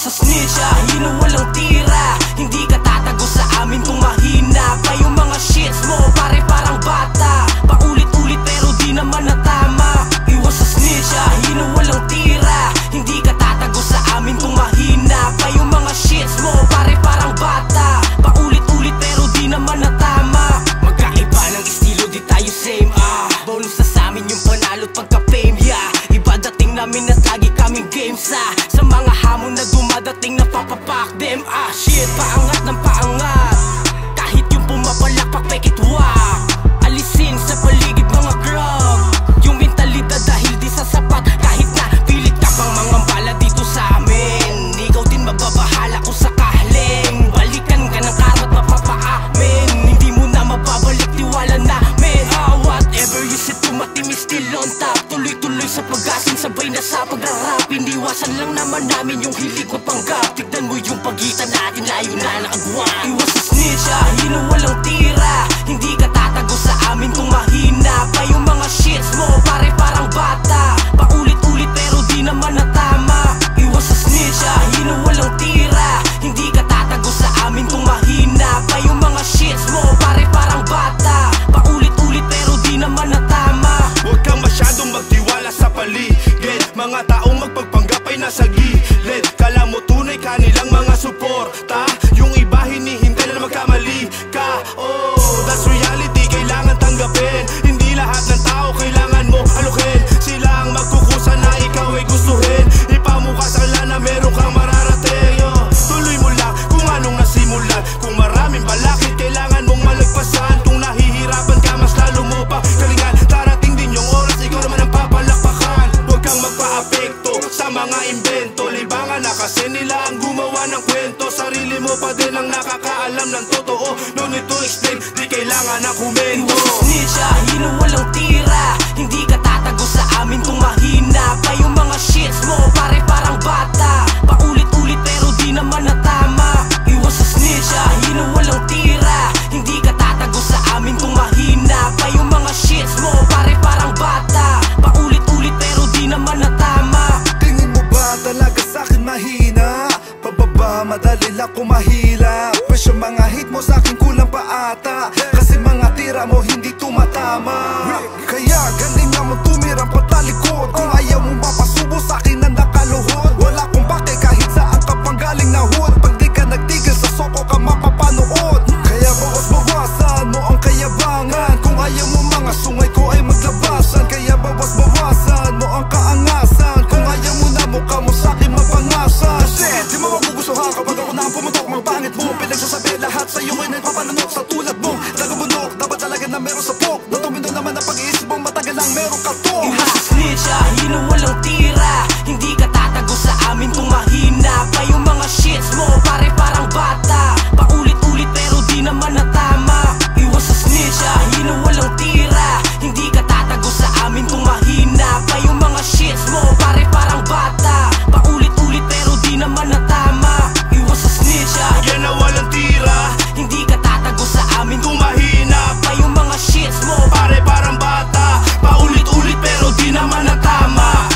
Iwas sa snitch, hino walang tira. Hindi ka tatago sa amin kung mahina pa yung mga shits mo, pare parang bata. Paulit-ulit pero di naman natama. Iwas sa snitch, hino walang tira. Hindi ka tatago sa amin kung mahina pa yung mga shits mo, pare parang bata. Paulit-ulit pero di naman natama. Magkaiba ng estilo, di tayo same bonus na sa amin yung panalo't pagka-fame, Iba dating namin at lagi kaming game sa mga hamon na dumadating na papapak them. Shit, paangat ng paangat. Kahit yung pumapalakpak, make it wak. Alisin sa paligid mga grog yung mentalidad dahil di sasapat. Kahit na pilit ka pang mangambala dito sa amin, ikaw din mababahala kung sakaling balikan ka ng karma't mapapaamin. Hindi mo na mababalik tiwala namin. Whatever you said, tumatimis still on top. Tuloy-tuloy sa pag-asin, sabay na sa pagrarap. Iniwasan lang naman namin yung hilig ko panggap. Tignan mo yung pagitan natin, layo na nakagwang. Iwas sa snitch, hino walang tira. Hindi ka tatago sa amin kung mahina pa yung mga shits mo, pare parang bata. Paulit-ulit pero di naman natama. Iwas sa snitch, hino walang tira. Hindi ka tatago sa amin kung mahina pa yung mga shits mo, pare parang bata. Paulit-ulit pero di naman natama. Huwag kang masyadong magtiwala sa paligid. Mga taong magpagpanggap ay nasa gilid. Kala mo tunay kanilang mga suporta. Yung iba hinihintay na magkamali ka. Oh, that's reality, kailangan tanggapin. Hindi lahat ng tao kailangan mo alukin. Sila ang magkukusa na ikaw ay gustuhin. Ipamukha sa kanila na meron kang mararating. Tuloy mo lang kung anong nasimulan. Kung maraming balakid kailangan mong malagpasan. Kung nahihirapan ka mas lalo mo pa galingan. Darating din yung oras, ikaw naman ang papalakpakan. Huwag kang magpa-apekto sa mga invento. Libangan na kasi nila ang gumawa ng kwento. Sarili mo pa din ang nakakaalam ng totoo. No need to explain, di kailangan na komento. Iwas sa snitch, hino walang tira. Hindi ka tatago sa amin kung mahina pa yung mga shits mo, pare parang bata. Paulit-ulit pero di naman natama. Iwas sa snitch, hino walang tira. Hindi ka tatago sa amin kung mahina pa yung mga shits mo, pare parang bata. Paulit-ulit pero di naman natama. Tingin mo ba talaga sa'kin mahina? Pababa, madali lang kumahila. Presyo mga hit mo sa'kin kulang pa ata. Kasi mga tira mo hindi tumatama. Kaya galing nga mo tumirang patalikod. Kung ayaw mo mapasubo sa'kin ang nakaluhod. Wala kong bake kahit saan ka pang galing na hood. Pag di ka nagtigil sa soko ka mapapanood. Kaya bawas-bawasan mo ang kayabangan. Kung ayaw mo mga sungay ko ay maglabasan. Kaya bawas-bawasan mo ang kaangasan. Kung ayaw mo na mukha mo sa'kin mapangasan. Kasi di mo magugustuhan kapag ako na ang pumutok. Mga pangit mo, pinagsasabi lahat sa'yo ay nagpapanunok sa tulad mo. Tagabunok, dapat talaga na meron sa pok. Natumino naman ang pag-iisip mong matagal lang meron ka to. Iwas sa snitch, hino walang tira. Hindi ka tatago sa amin kung mahina pa yung mga shits mo, pare parang bata. Paulit-ulit pero di naman natama. Iwas sa snitch, hino walang tira. Hindi ka tatago sa amin kung mahina pa yung mga shits mo, pare parang bata. Paulit-ulit pero di naman natama. Iwas sa snitch, yan na walang tira. hindi ka tatago sa amin Kung mahina pa yung mga shits mo, pare parang bata. Paulit-ulit pero di naman natama.